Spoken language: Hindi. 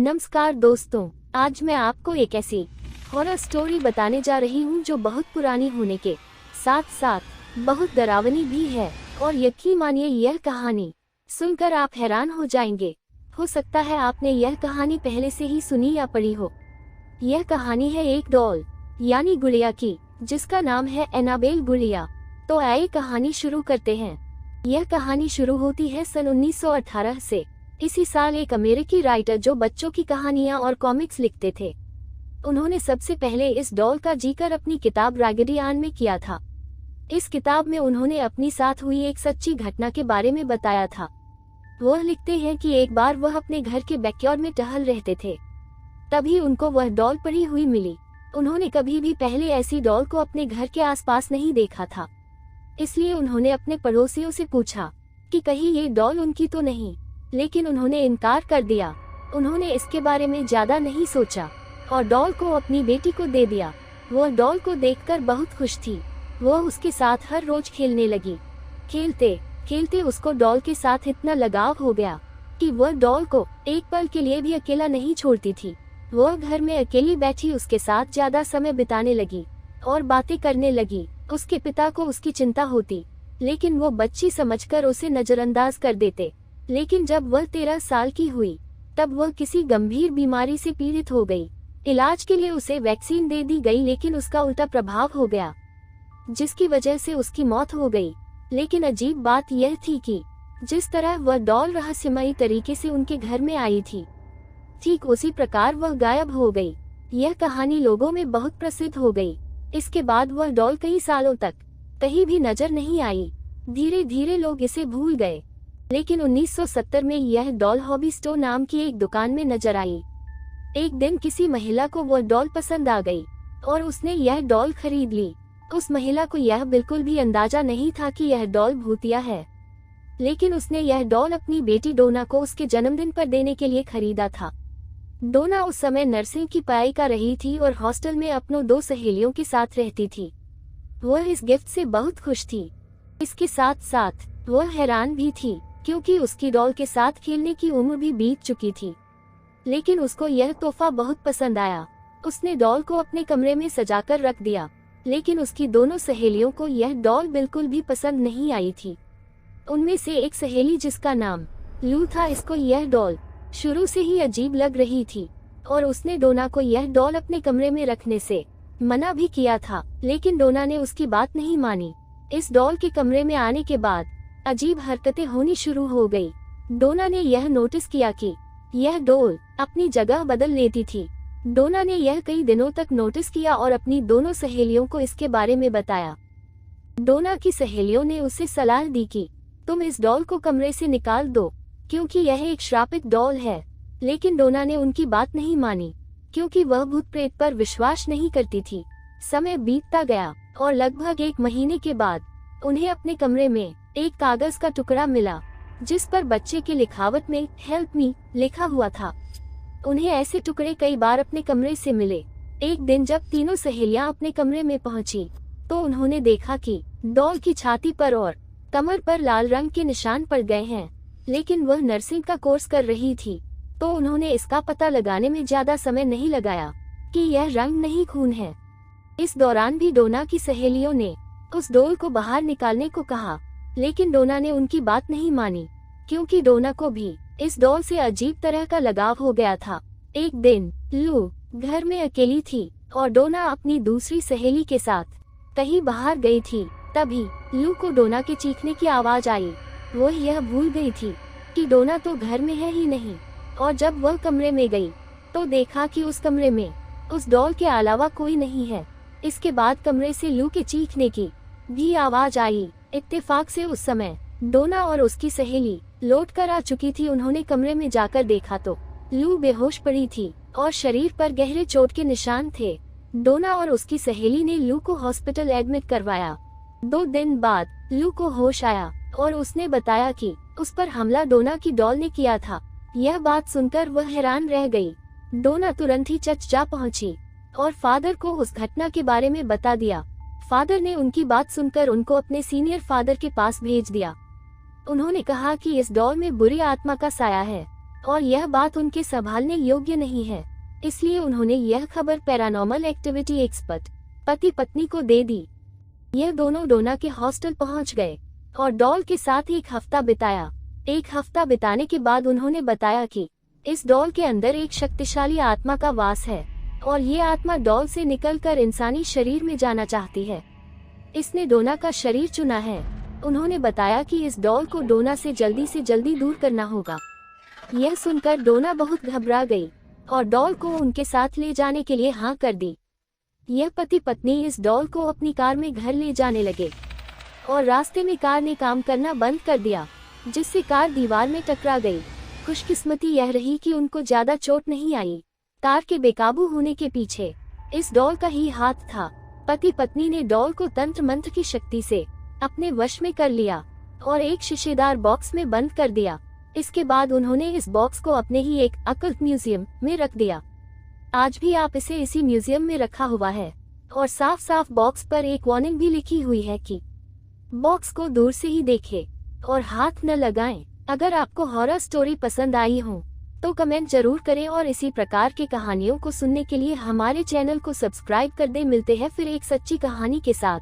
नमस्कार दोस्तों, आज मैं आपको एक ऐसी हॉरर स्टोरी बताने जा रही हूँ जो बहुत पुरानी होने के साथ साथ बहुत डरावनी भी है। और यकीन मानिए, यह कहानी सुनकर आप हैरान हो जाएंगे। हो सकता है आपने यह कहानी पहले से ही सुनी या पढ़ी हो। यह कहानी है एक डॉल यानी गुड़िया की, जिसका नाम है एनाबेल गुड़िया। तो आइए कहानी शुरू करते हैं। यह कहानी शुरू होती है सन 1918 से। इसी साल एक अमेरिकी राइटर जो बच्चों की कहानियां और कॉमिक्स लिखते थे, उन्होंने सबसे पहले इस डॉल का जिक्र अपनी किताब रैगडी एन में किया था। इस किताब में उन्होंने अपनी साथ हुई एक सच्ची घटना के बारे में बताया था। वह लिखते हैं कि एक बार वह अपने घर के बैकयार्ड में टहल रहते थे, तभी उनको वह डॉल पड़ी हुई मिली। उन्होंने कभी भी पहले ऐसी डॉल को अपने घर के आसपास नहीं देखा था, इसलिए उन्होंने अपने पड़ोसियों से पूछा कि कहीं ये डॉल उनकी तो नहीं, लेकिन उन्होंने इनकार कर दिया। उन्होंने इसके बारे में ज्यादा नहीं सोचा और डॉल को अपनी बेटी को दे दिया। वह डॉल को देखकर बहुत खुश थी। वह उसके साथ हर रोज खेलने लगी। खेलते खेलते उसको डॉल के साथ इतना लगाव हो गया कि वह डॉल को एक पल के लिए भी अकेला नहीं छोड़ती थी। वह घर में अकेली बैठी उसके साथ ज्यादा समय बिताने लगी और बातें करने लगी। उसके पिता को उसकी चिंता होती, लेकिन वो बच्ची समझकर उसे नजरअंदाज कर देते। लेकिन जब वह 13 साल की हुई, तब वह किसी गंभीर बीमारी से पीड़ित हो गई। इलाज के लिए उसे वैक्सीन दे दी गई, लेकिन उसका उल्टा प्रभाव हो गया, जिसकी वजह से उसकी मौत हो गई। लेकिन अजीब बात यह थी कि जिस तरह वह डॉल रहस्यमयी तरीके से उनके घर में आई थी, ठीक उसी प्रकार वह गायब हो गई। यह कहानी लोगों में बहुत प्रसिद्ध हो गई। इसके बाद वह डॉल कई सालों तक कहीं भी नजर नहीं आई। धीरे धीरे लोग इसे भूल गए। लेकिन 1970 में यह डॉल हॉबी स्टोर नाम की एक दुकान में नजर आई। एक दिन किसी महिला को वह डॉल पसंद आ गई और उसने यह डॉल खरीद ली। उस महिला को यह बिल्कुल भी अंदाजा नहीं था कि यह डॉल भूतिया है, लेकिन उसने यह डॉल अपनी बेटी डोना को उसके जन्मदिन पर देने के लिए खरीदा था। डोना उस समय नर्सिंग की पढ़ाई कर रही थी और हॉस्टल में अपनों 2 सहेलियों के साथ रहती थी। वह इस गिफ्ट से बहुत खुश थी। इसके साथ साथ वह हैरान भी थी, क्योंकि उसकी डॉल के साथ खेलने की उम्र भी बीत चुकी थी। लेकिन उसको यह तोहफा बहुत पसंद आया। उसने डॉल को अपने कमरे में सजाकर रख दिया, लेकिन उसकी दोनों सहेलियों को यह डॉल बिल्कुल भी पसंद नहीं आई थी। उनमें से एक सहेली, जिसका नाम लू था, इसको यह डॉल शुरू से ही अजीब लग रही थी और उसने डोना को यह डॉल अपने कमरे में रखने से मना भी किया था, लेकिन डोना ने उसकी बात नहीं मानी। इस डॉल के कमरे में आने के बाद अजीब हरकतें होनी शुरू हो गई। डोना ने यह नोटिस किया कि यह डॉल अपनी जगह बदल लेती थी। डोना ने यह कई दिनों तक नोटिस किया और अपनी दोनों सहेलियों को इसके बारे में बताया। डोना की सहेलियों ने उसे सलाह दी कि तुम इस डॉल को कमरे से निकाल दो, क्योंकि यह एक श्रापित डॉल है। लेकिन डोना ने उनकी बात नहीं मानी, क्योंकि वह भूत प्रेत पर विश्वास नहीं करती थी। समय बीतता गया और लगभग 1 महीने के बाद उन्हें अपने कमरे में एक कागज का टुकड़ा मिला, जिस पर बच्चे की लिखावट में हेल्प मी लिखा हुआ था। उन्हें ऐसे टुकड़े कई बार अपने कमरे से मिले। एक दिन जब तीनों सहेलियां अपने कमरे में पहुंची, तो उन्होंने देखा कि डॉल की छाती पर और कमर पर लाल रंग के निशान पड़ गए हैं। लेकिन वह नर्सिंग का कोर्स कर रही थी, तो उन्होंने इसका पता लगाने में ज्यादा समय नहीं लगाया कि यह रंग नहीं, खून है। इस दौरान भी डोना की सहेलियों ने उस डॉल को बाहर निकालने को कहा, लेकिन डोना ने उनकी बात नहीं मानी, क्योंकि डोना को भी इस डॉल से अजीब तरह का लगाव हो गया था। एक दिन लू घर में अकेली थी और डोना अपनी दूसरी सहेली के साथ कहीं बाहर गई थी। तभी लू को डोना के चीखने की आवाज आई। वह यह भूल गई थी कि डोना तो घर में है ही नहीं, और जब वह कमरे में गई तो देखा कि उस कमरे में उस डॉल के अलावा कोई नहीं है। इसके बाद कमरे से लू के चीखने की भी आवाज आई। इत्तेफाक से उस समय डोना और उसकी सहेली लौट कर आ चुकी थी। उन्होंने कमरे में जाकर देखा तो लू बेहोश पड़ी थी और शरीर पर गहरे चोट के निशान थे। डोना और उसकी सहेली ने लू को हॉस्पिटल एडमिट करवाया। 2 दिन बाद लू को होश आया और उसने बताया कि उस पर हमला डोना की डॉल ने किया था। यह बात सुनकर वह हैरान रह गई। डोना तुरंत ही चर्च जा पहुंची और फादर को उस घटना के बारे में बता दिया। फादर ने उनकी बात सुनकर उनको अपने सीनियर फादर के पास भेज दिया। उन्होंने कहा कि इस डॉल में बुरी आत्मा का साया है और यह बात उनके संभालने योग्य नहीं है। इसलिए उन्होंने यह खबर पैरानॉर्मल एक्टिविटी एक्सपर्ट पति पत्नी को दे दी। यह दोनों डोना के हॉस्टल पहुंच गए और डॉल के साथ एक हफ्ता बिताया। एक हफ्ता बिताने के बाद उन्होंने बताया कि इस डॉल के अंदर एक शक्तिशाली आत्मा का वास है और ये आत्मा डॉल से निकलकर इंसानी शरीर में जाना चाहती है। इसने डोना का शरीर चुना है। उन्होंने बताया कि इस डॉल को डोना से जल्दी दूर करना होगा। यह सुनकर डोना बहुत घबरा गई और डॉल को उनके साथ ले जाने के लिए हाँ कर दी। यह पति पत्नी इस डॉल को अपनी कार में घर ले जाने लगे और रास्ते में कार ने काम करना बंद कर दिया, जिससे कार दीवार में टकरा गई। खुशकिस्मती यह रही कि उनको ज्यादा चोट नहीं आई। कार के बेकाबू होने के पीछे इस डॉल का ही हाथ था। पति पत्नी ने डॉल को तंत्र मंत्र की शक्ति से अपने वश में कर लिया और एक शीशेदार बॉक्स में बंद कर दिया। इसके बाद उन्होंने इस बॉक्स को अपने ही एक अकल्ट म्यूजियम में रख दिया। आज भी आप इसे इसी म्यूजियम में रखा हुआ है और साफ साफ बॉक्स पर एक वार्निंग भी लिखी हुई है कि बॉक्स को दूर से ही देखें और हाथ न लगाएं। अगर आपको हॉरर स्टोरी पसंद आई हो तो कमेंट जरूर करें और इसी प्रकार की कहानियों को सुनने के लिए हमारे चैनल को सब्सक्राइब कर दें। मिलते हैं फिर एक सच्ची कहानी के साथ।